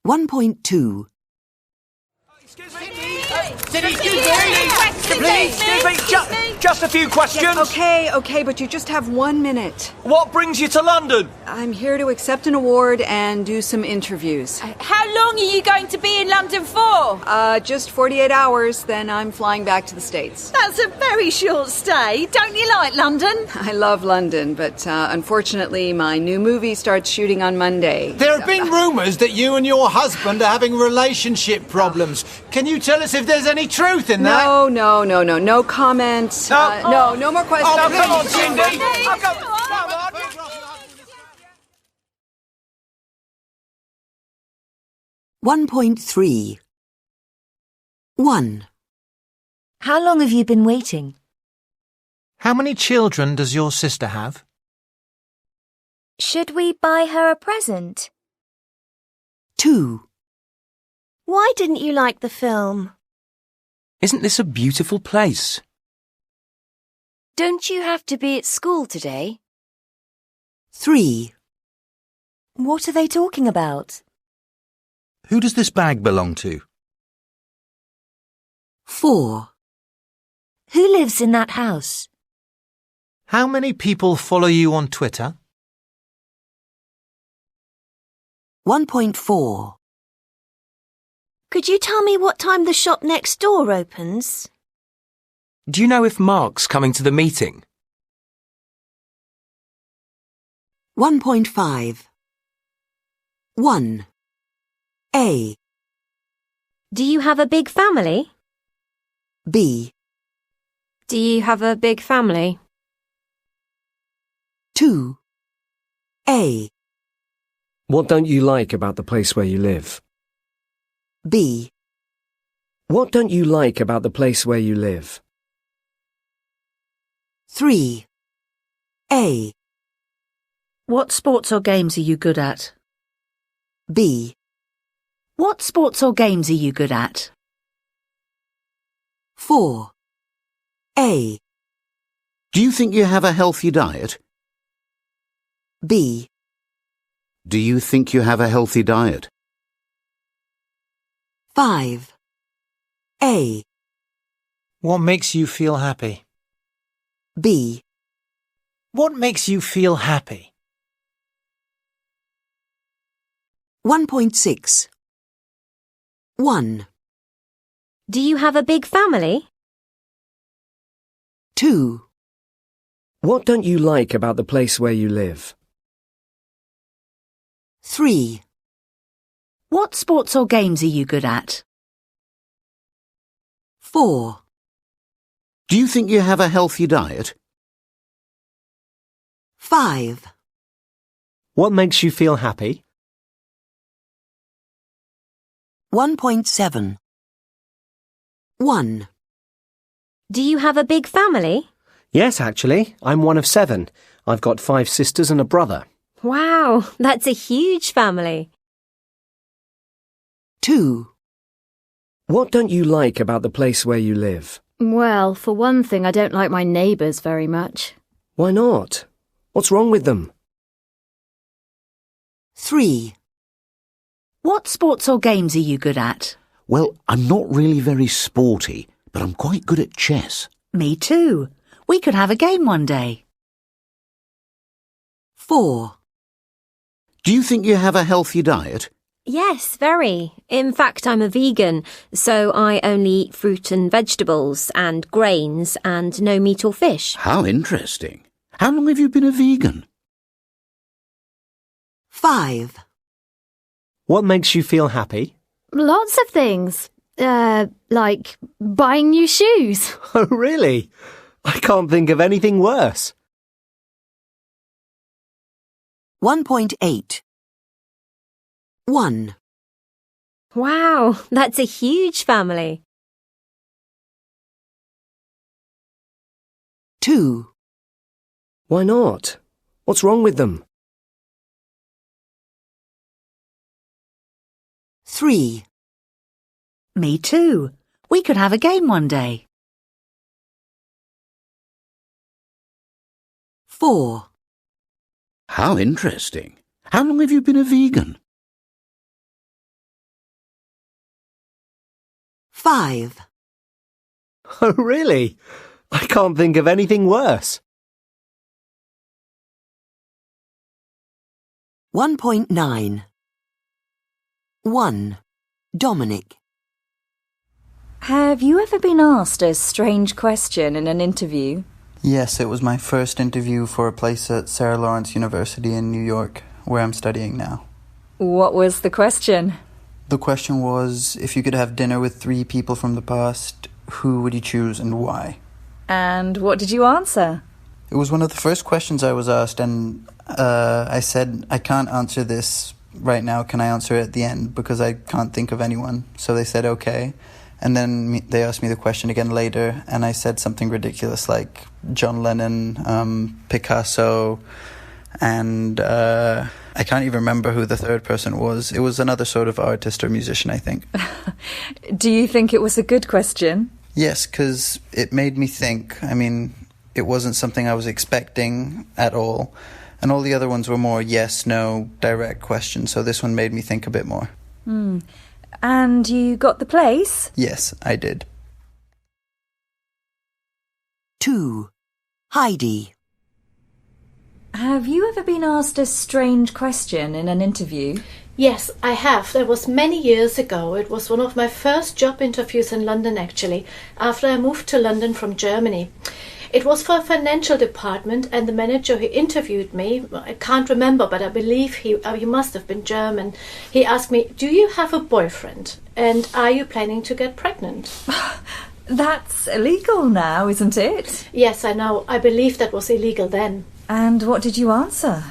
1.2. Just a few questions. Okay, but you just have 1 minute. What brings you to London? I'm here to accept an award and do some interviews. How long are you going to be in London for? Just 48 hours, then I'm flying back to the States. That's a very short stay. Don't you like London? I love London, but unfortunately my new movie starts shooting on Monday. There have been rumours that you and your husband are having relationship problems. Can you tell us if there's any truth in that? No comments. No more questions. Oh, come on, Cindy. Come on. 1.3. 1. How long have you been waiting? How many children does your sister have? Should we buy her a present? 2. Why didn't you like the film? Isn't this a beautiful place? Don't you have to be at school today? 3. What are they talking about? Who does this bag belong to? 4. Who lives in that house? How many people follow you on Twitter? 1.4. Could you tell me what time the shop next door opens? Do you know if Mark's coming to the meeting? 1.5. 1. A. Do you have a big family? B. Do you have a big family? 2. A. What don't you like about the place where you live? B. What don't you like about the place where you live? 3. A. What sports or games are you good at? B. What sports or games are you good at? 4. A. Do you think you have a healthy diet? B. Do you think you have a healthy diet? 5. A. What makes you feel happy? B. What makes you feel happy? 1.6. 1. Do you have a big family? 2. What don't you like about the place where you live? 3. What sports or games are you good at? 4. Do you think you have a healthy diet? 5. What makes you feel happy? 1.7. 1. Do you have a big family? Yes, actually. I'm one of 7. I've got 5 sisters and a brother. Wow, that's a huge family. 2. What don't you like about the place where you live? Well, for one thing, I don't like my neighbours very much. Why not? What's wrong with them? 3. What sports or games are you good at? Well, I'm not really very sporty, but I'm quite good at chess. Me too. We could have a game one day. 4. Do you think you have a healthy diet? Yes, very. In fact, I'm a vegan, so I only eat fruit and vegetables and grains and no meat or fish. How interesting. How long have you been a vegan? 5. What makes you feel happy? Lots of things. Like buying new shoes. Oh, really? I can't think of anything worse. 1.8. 1. Wow, that's a huge family. 2. Why not? What's wrong with them? 3. Me too. We could have a game one day. 4. How interesting. How long have you been a vegan? 5. Oh, really? I can't think of anything worse. 1.9. 1. Dominic. Have you ever been asked a strange question in an interview? Yes, it was my first interview for a place at Sarah Lawrence University in New York, where I'm studying now. What was the question? The question was, if you could have dinner with 3 people from the past, who would you choose and why? And what did you answer? It was one of the first questions I was asked, and I said, I can't answer this right now. Can I answer it at the end? Because I can't think of anyone. So they said, okay. And then they asked me the question again later, and I said something ridiculous like John Lennon, Picasso, and I can't even remember who the third person was. It was another sort of artist or musician, I think. Do you think it was a good question? Yes, because it made me think. I mean, it wasn't something I was expecting at all. And all the other ones were more yes, no, direct questions. So this one made me think a bit more. And you got the place? Yes, I did. 2. Heidi. Have you ever been asked a strange question in an interview? Yes, I have. That was many years ago. It was one of my first job interviews in London, actually, after I moved to London from Germany. It was for a financial department, and the manager who interviewed me, I can't remember, but I believe he must have been German. He asked me, do you have a boyfriend? And are you planning to get pregnant? That's illegal now, isn't it? Yes, I know. I believe that was illegal then. And what did you answer?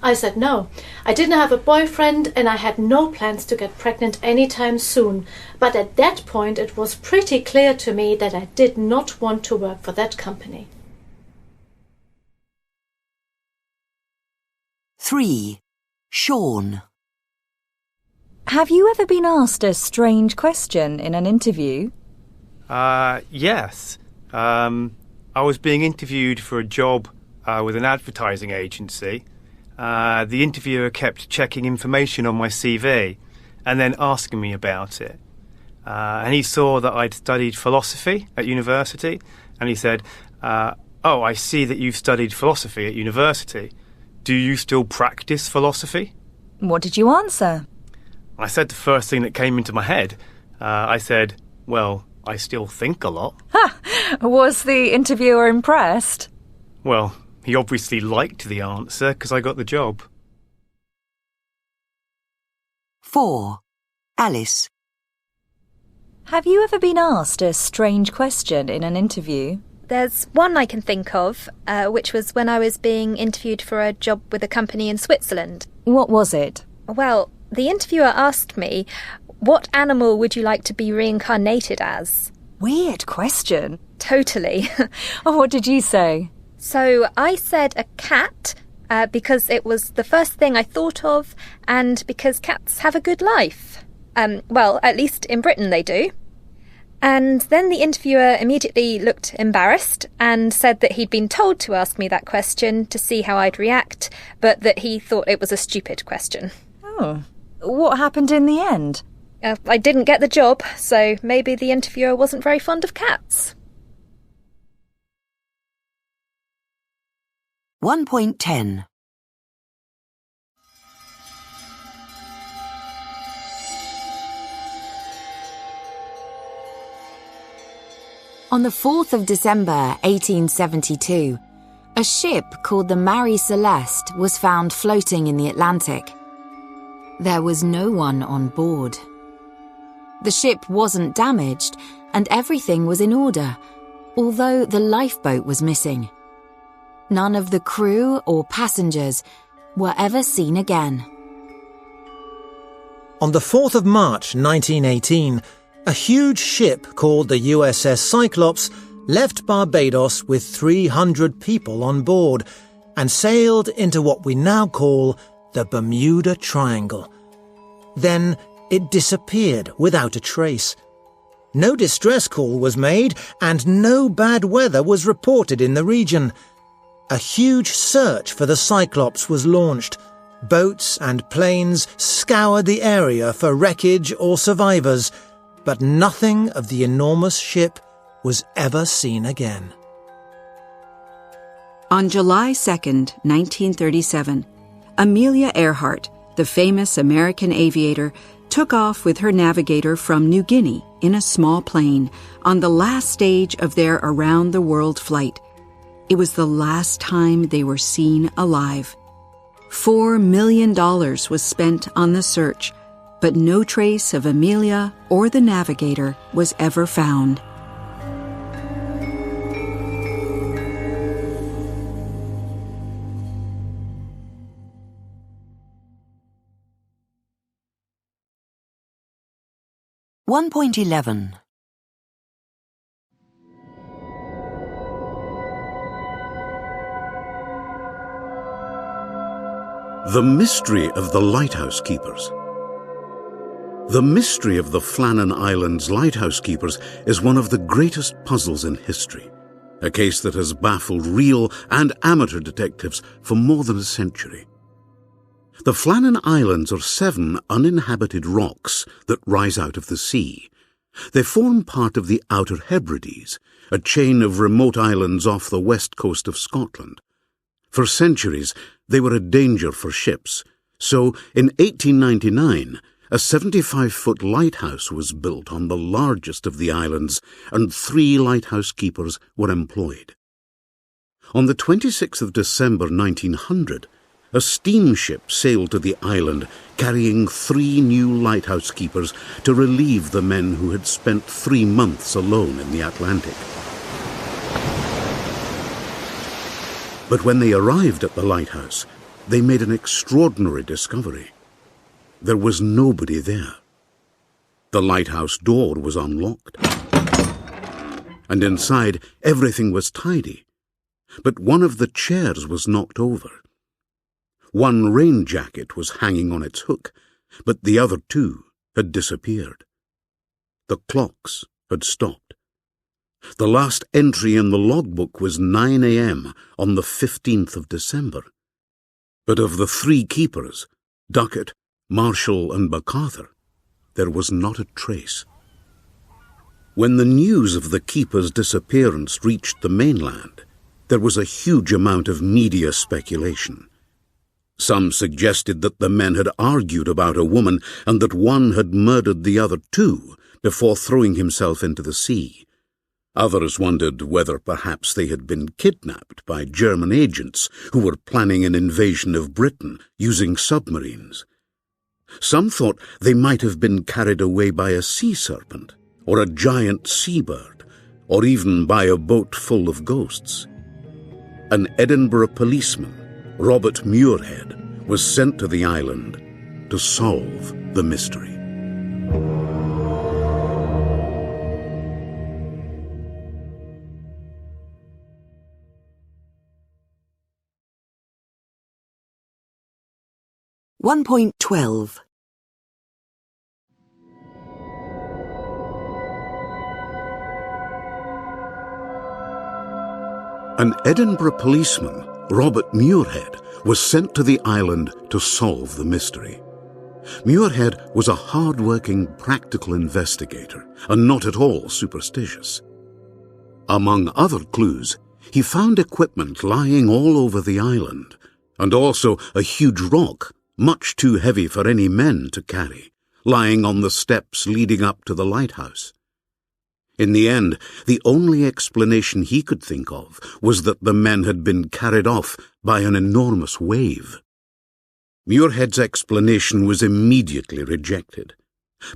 I said no. I didn't have a boyfriend and I had no plans to get pregnant anytime soon. But at that point it was pretty clear to me that I did not want to work for that company. 3. Sean. Have you ever been asked a strange question in an interview? Yes. I was being interviewed for a job with an advertising agency. The interviewer kept checking information on my CV and then asking me about it. And he saw that I'd studied philosophy at university, and he said, oh, I see that you've studied philosophy at university. Do you still practice philosophy? What did you answer? I said the first thing that came into my head. I said, well, I still think a lot. Was the interviewer impressed? Well, he obviously liked the answer because I got the job. 4. Alice. Have you ever been asked a strange question in an interview? There's one I can think of, which was when I was being interviewed for a job with a company in Switzerland. What was it? Well, the interviewer asked me, what animal would you like to be reincarnated as? Weird question. Totally. What did you say? So I said a cat, because it was the first thing I thought of, and because cats have a good life. Well, at least in Britain they do. And then the interviewer immediately looked embarrassed and said that he'd been told to ask me that question to see how I'd react, but that he thought it was a stupid question. Oh. What happened in the end? I didn't get the job, so maybe the interviewer wasn't very fond of cats. 1.10. On the 4th of December 1872, a ship called the Marie Celeste was found floating in the Atlantic. There was no one on board. The ship wasn't damaged and everything was in order, although the lifeboat was missing. None of the crew or passengers were ever seen again. On the 4th of March 1918, a huge ship called the USS Cyclops left Barbados with 300 people on board and sailed into what we now call the Bermuda Triangle. Then it disappeared without a trace. No distress call was made and no bad weather was reported in the region. A huge search for the Cyclops was launched. Boats and planes scoured the area for wreckage or survivors, but nothing of the enormous ship was ever seen again. On July 2nd, 1937, Amelia Earhart, the famous American aviator, took off with her navigator from New Guinea in a small plane on the last stage of their around-the-world flight. It was the last time they were seen alive. $4 million was spent on the search, but no trace of Amelia or the navigator was ever found. (1.11) The Mystery of the Lighthouse Keepers. The mystery of the Flannan Islands lighthouse keepers is one of the greatest puzzles in history, a case that has baffled real and amateur detectives for more than a century. The Flannan Islands are 7 uninhabited rocks that rise out of the sea. They form part of the Outer Hebrides, a chain of remote islands off the west coast of Scotland. For centuries, they were a danger for ships, so in 1899, a 75-foot lighthouse was built on the largest of the islands, and 3 lighthouse keepers were employed. On the 26th of December 1900, a steamship sailed to the island carrying 3 new lighthouse keepers to relieve the men who had spent 3 months alone in the Atlantic. But when they arrived at the lighthouse, they made an extraordinary discovery. There was nobody there. The lighthouse door was unlocked, and inside everything was tidy, but one of the chairs was knocked over. One rain jacket was hanging on its hook, but the other 2 had disappeared. The clocks had stopped. The last entry in the logbook was 9 a.m. on the 15th of December. But of the 3 keepers, Duckett, Marshall and MacArthur, there was not a trace. When the news of the keeper's disappearance reached the mainland, there was a huge amount of media speculation. Some suggested that the men had argued about a woman and that one had murdered the other 2 before throwing himself into the sea. Others wondered whether perhaps they had been kidnapped by German agents who were planning an invasion of Britain using submarines. Some thought they might have been carried away by a sea serpent, or a giant seabird, or even by a boat full of ghosts. An Edinburgh policeman, Robert Muirhead, was sent to the island to solve the mystery. (1.12) An Edinburgh policeman, Robert Muirhead, was sent to the island to solve the mystery. Muirhead was a hard-working, practical investigator, and not at all superstitious. Among other clues, he found equipment lying all over the island, and also a huge rock, much too heavy for any men to carry, lying on the steps leading up to the lighthouse. In the end, the only explanation he could think of was that the men had been carried off by an enormous wave. Muirhead's explanation was immediately rejected.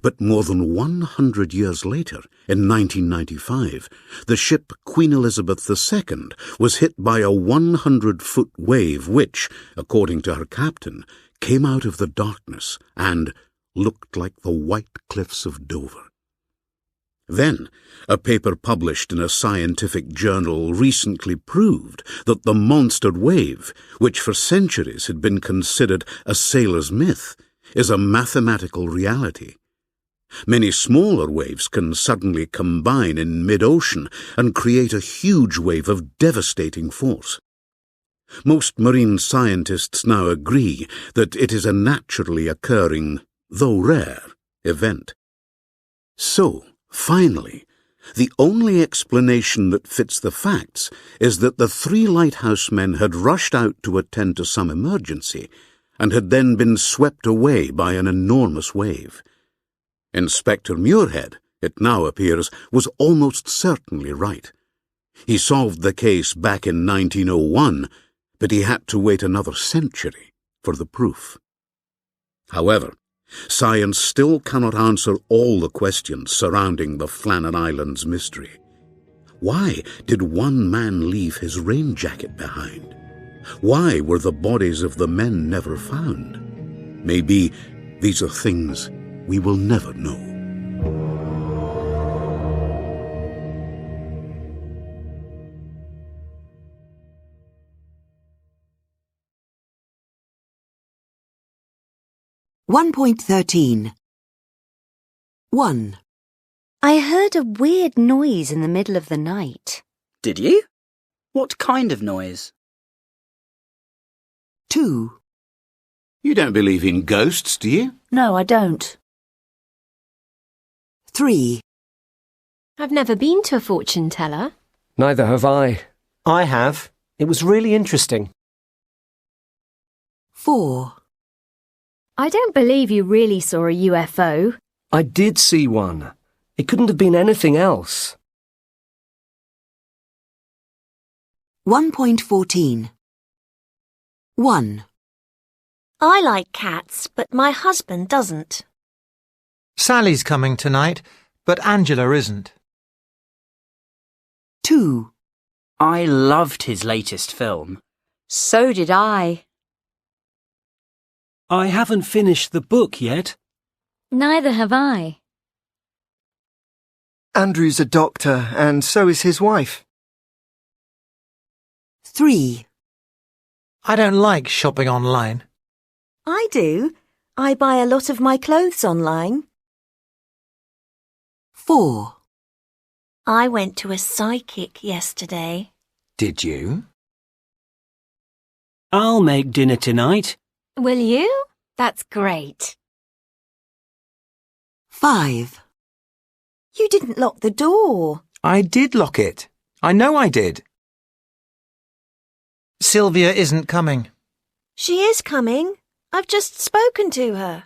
But more than 100 years later, in 1995, the ship Queen Elizabeth II was hit by a 100-foot wave which, according to her captain, came out of the darkness and looked like the white cliffs of Dover. Then, a paper published in a scientific journal recently proved that the monster wave, which for centuries had been considered a sailor's myth, is a mathematical reality. Many smaller waves can suddenly combine in mid-ocean and create a huge wave of devastating force. Most marine scientists now agree that it is a naturally occurring, though rare, event. So, finally, the only explanation that fits the facts is that the 3 lighthouse men had rushed out to attend to some emergency and had then been swept away by an enormous wave. Inspector Muirhead, it now appears, was almost certainly right. He solved the case back in 1901, but he had to wait another century for the proof. However, science still cannot answer all the questions surrounding the Flannan Islands mystery. Why did one man leave his rain jacket behind? Why were the bodies of the men never found? Maybe these are things we will never know. (1.13) 1. I heard a weird noise in the middle of the night. Did you? What kind of noise? 2. You don't believe in ghosts, do you? No, I don't. 3. I've never been to a fortune teller. Neither have I. I have. It was really interesting. 4. I don't believe you really saw a UFO. I did see one. It couldn't have been anything else. 1.14 1. I like cats, but my husband doesn't. Sally's coming tonight, but Angela isn't. 2. I loved his latest film. So did I. I haven't finished the book yet. Neither have I. Andrew's a doctor, and so is his wife. 3. I don't like shopping online. I do. I buy a lot of my clothes online. 4. I went to a psychic yesterday. Did you? I'll make dinner tonight. Will you? That's great. 5. You didn't lock the door. I did lock it. I know I did. Sylvia isn't coming. She is coming. I've just spoken to her.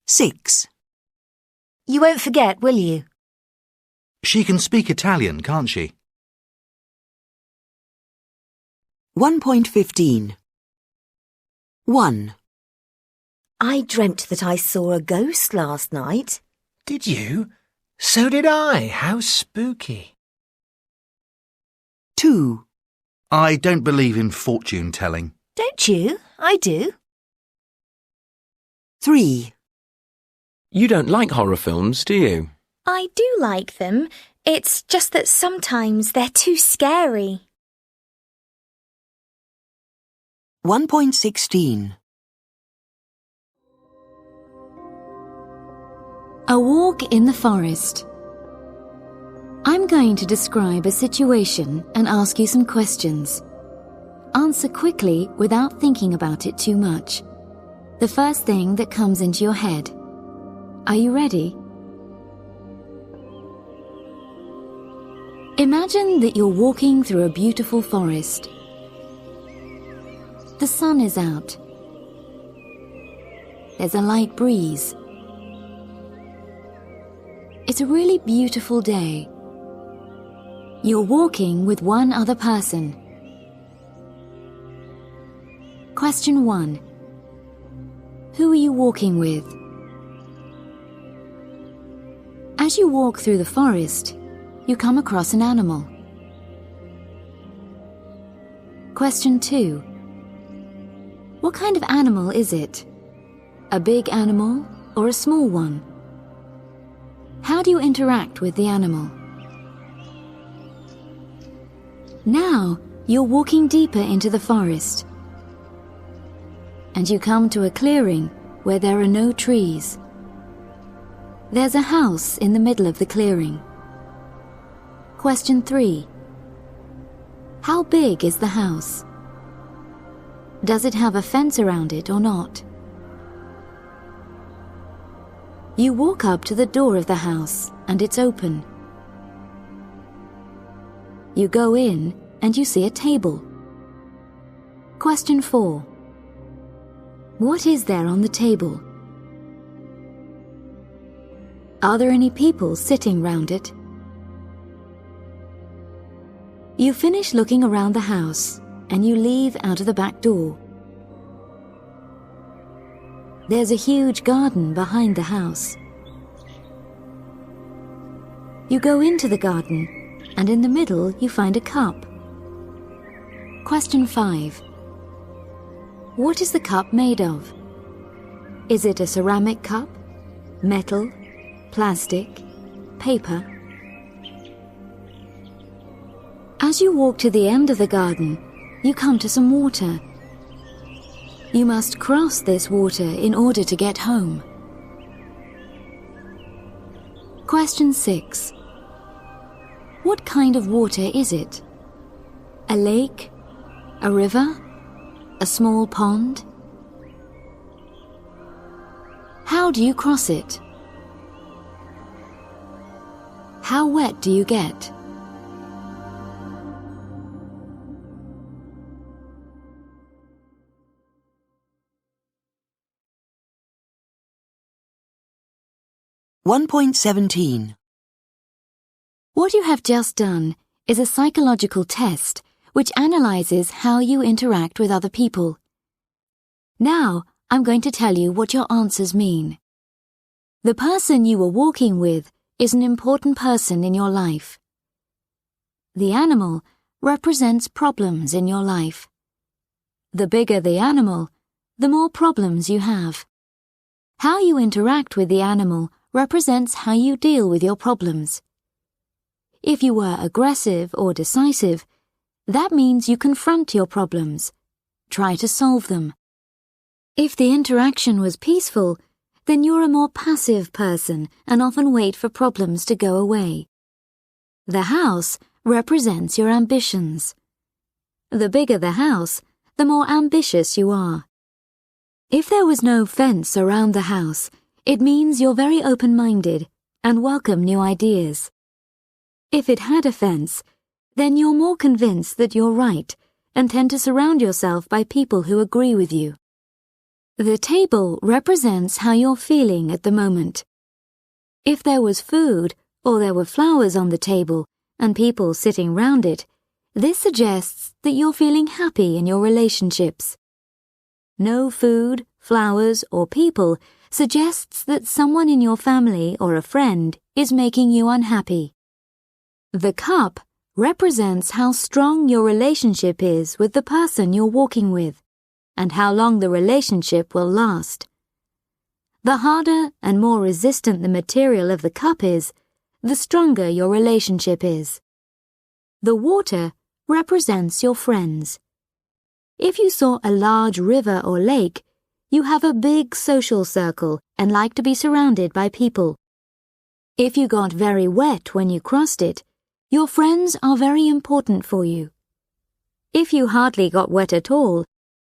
6. You won't forget, will you? She can speak Italian, can't she? 1.15 1. I dreamt that I saw a ghost last night. Did you? So did I. How spooky. 2. I don't believe in fortune telling. Don't you? I do. 3. You don't like horror films, do you? I do like them. It's just that sometimes they're too scary. 1.16 A walk in the forest. I'm going to describe a situation and ask you some questions. Answer quickly without thinking about it too much. The first thing that comes into your head. Are you ready? Imagine that you're walking through a beautiful forest. The sun is out. There's a light breeze. It's a really beautiful day. You're walking with one other person. Question 1. Who are you walking with? As you walk through the forest, you come across an animal. Question 2. What kind of animal is it? A big animal or a small one? How do you interact with the animal? Now you're walking deeper into the forest, and you come to a clearing where there are no trees. There's a house in the middle of the clearing. Question 3. How big is the house? Does it have a fence around it or not? You walk up to the door of the house and it's open. You go in and you see a table. Question 4. What is there on the table? Are there any people sitting round it? You finish looking around the house and you leave out of the back door. There's a huge garden behind the house. You go into the garden and in the middle you find a cup. Question 5. What is the cup made of? Is it a ceramic cup, metal, plastic, paper? As you walk to the end of the garden, you come to some water. You must cross this water in order to get home. Question 6. What kind of water is it? A lake? A river? A small pond? How do you cross it? How wet do you get? (1.17) What you have just done is a psychological test which analyzes how you interact with other people. Now, I'm going to tell you what your answers mean. The person you were walking with is an important person in your life. The animal represents problems in your life. The bigger the animal, the more problems you have. How you interact with the animal represents how you deal with your problems. If you were aggressive or decisive, that means you confront your problems, try to solve them. If the interaction was peaceful, then you're a more passive person and often wait for problems to go away. The house represents your ambitions. The bigger the house, the more ambitious you are. If there was no fence around the house, it means you're very open-minded and welcome new ideas. If it had a fence, then you're more convinced that you're right and tend to surround yourself by people who agree with you. The table represents how you're feeling at the moment. If there was food or there were flowers on the table and people sitting round it, this suggests that you're feeling happy in your relationships. No food, flowers, or people suggests that someone in your family or a friend is making you unhappy. The cup represents how strong your relationship is with the person you're walking with, and how long the relationship will last. The harder and more resistant the material of the cup is, the stronger your relationship is. The water represents your friends. If you saw a large river or lake, you have a big social circle and like to be surrounded by people. If you got very wet when you crossed it, your friends are very important for you. If you hardly got wet at all,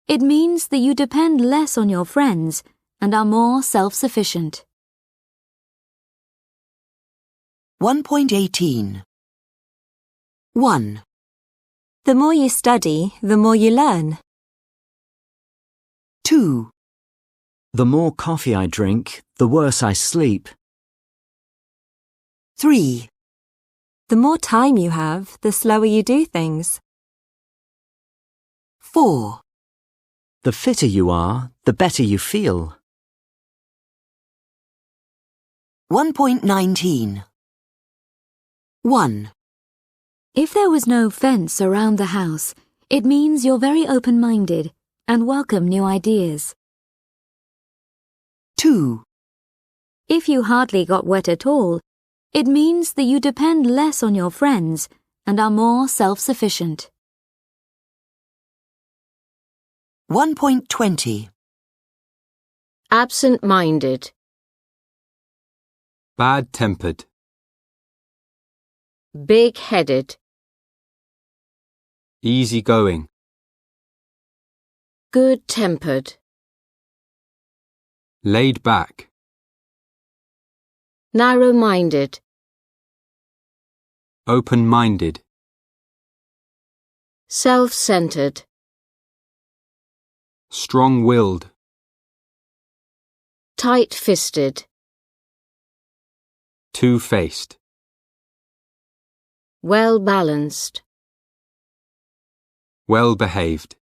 it means that you depend less on your friends and are more self-sufficient. 1.18 1. The more you study, the more you learn. 2. The more coffee I drink, the worse I sleep. 3. The more time you have, the slower you do things. 4. The fitter you are, the better you feel. 1.19 1. If there was no fence around the house, it means you're very open-minded and welcome new ideas. 2. If you hardly got wet at all, it means that you depend less on your friends and are more self-sufficient. 1.20 Absent-minded. Bad-tempered. Big-headed. Easy-going. Good-tempered. Laid back. Narrow-minded. Open-minded. Self-centered. Strong-willed. Tight-fisted. Two-faced. Well-balanced. Well-behaved.